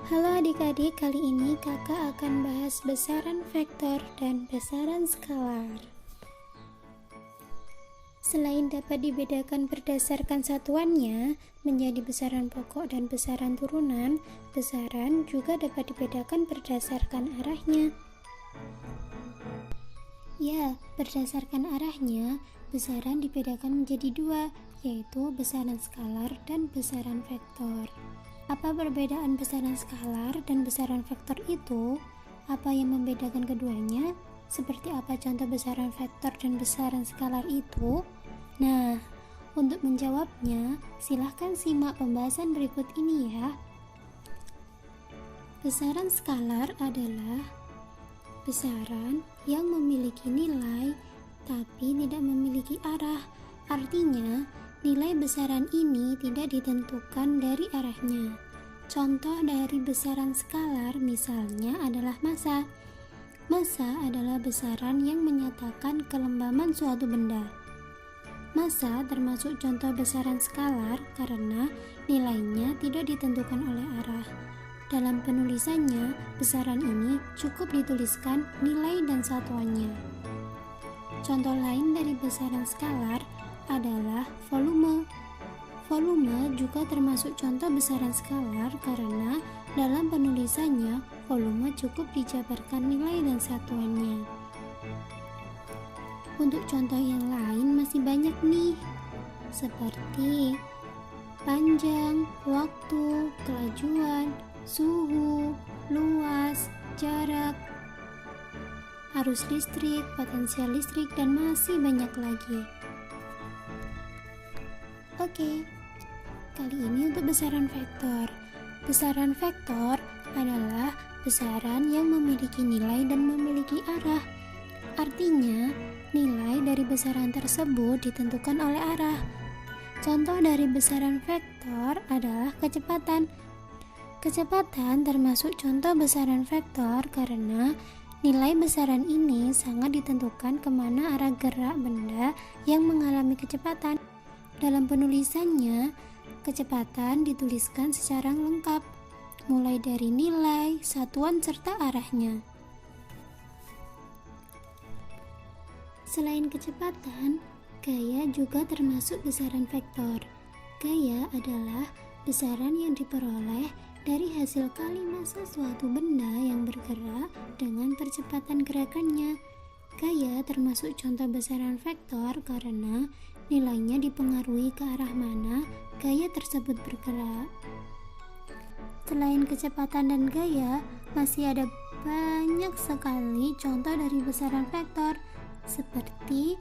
Halo adik-adik, kali ini kakak akan bahas besaran vektor dan besaran skalar. Selain dapat dibedakan berdasarkan satuannya menjadi besaran pokok dan besaran turunan, besaran juga dapat dibedakan berdasarkan arahnya. Ya, berdasarkan arahnya, besaran dibedakan menjadi dua, yaitu besaran skalar dan besaran vektor. Apa perbedaan besaran skalar dan besaran vektor itu? Apa yang membedakan keduanya? Seperti apa contoh besaran vektor dan besaran skalar itu? Nah, untuk menjawabnya, silahkan simak pembahasan berikut ini ya. Besaran skalar adalah besaran yang memiliki nilai tapi tidak memiliki arah. Artinya, nilai besaran ini tidak ditentukan dari arahnya. Contoh dari besaran skalar misalnya adalah massa. Massa adalah besaran yang menyatakan kelembaban suatu benda. Massa termasuk contoh besaran skalar karena nilainya tidak ditentukan oleh arah. Dalam penulisannya, besaran ini cukup dituliskan nilai dan satuannya. Contoh lain dari besaran skalar adalah volume. Volume juga termasuk contoh besaran skalar karena dalam penulisannya volume cukup dijabarkan nilai dan satuannya. Untuk contoh yang lain masih banyak nih, seperti panjang, waktu, kelajuan, suhu, luas, jarak, arus listrik, potensial listrik, dan masih banyak lagi. Oke, kali ini untuk besaran vektor. Besaran vektor adalah besaran yang memiliki nilai dan memiliki arah. Artinya, nilai dari besaran tersebut ditentukan oleh arah. Contoh dari besaran vektor adalah kecepatan. Kecepatan termasuk contoh besaran vektor karena nilai besaran ini sangat ditentukan kemana arah gerak benda yang mengalami kecepatan. Dalam penulisannya, kecepatan dituliskan secara lengkap, mulai dari nilai, satuan, serta arahnya. Selain kecepatan, gaya juga termasuk besaran vektor. Gaya adalah besaran yang diperoleh dari hasil kali massa suatu benda yang bergerak dengan percepatan gerakannya. Gaya termasuk contoh besaran vektor karena nilainya dipengaruhi ke arah mana gaya tersebut bergerak. Selain kecepatan dan gaya, masih ada banyak sekali contoh dari besaran vektor seperti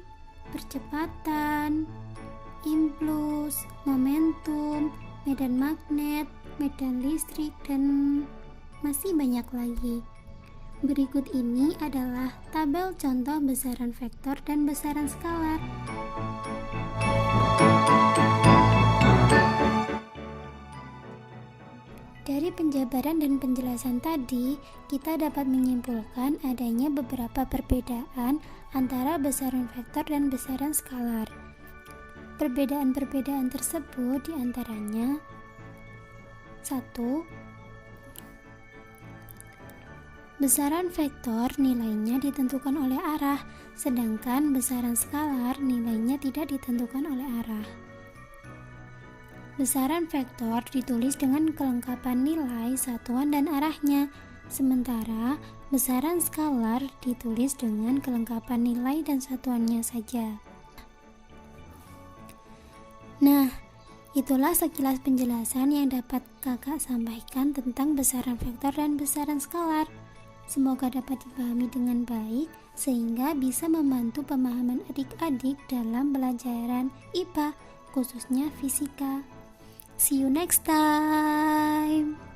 percepatan, impuls, momentum, medan magnet, medan listrik, dan masih banyak lagi. Berikut ini adalah tabel contoh besaran vektor dan besaran skalar. Dari penjabaran dan penjelasan tadi, kita dapat menyimpulkan adanya beberapa perbedaan antara besaran vektor dan besaran skalar. Perbedaan-perbedaan tersebut diantaranya 1. Besaran vektor nilainya ditentukan oleh arah, sedangkan besaran skalar nilainya tidak ditentukan oleh arah. Besaran vektor ditulis dengan kelengkapan nilai, satuan, dan arahnya, sementara besaran skalar ditulis dengan kelengkapan nilai dan satuannya saja. Nah, itulah sekilas penjelasan yang dapat kakak sampaikan tentang besaran vektor dan besaran skalar. Semoga dapat dipahami dengan baik sehingga bisa membantu pemahaman adik-adik dalam pelajaran IPA, khususnya fisika. See you next time.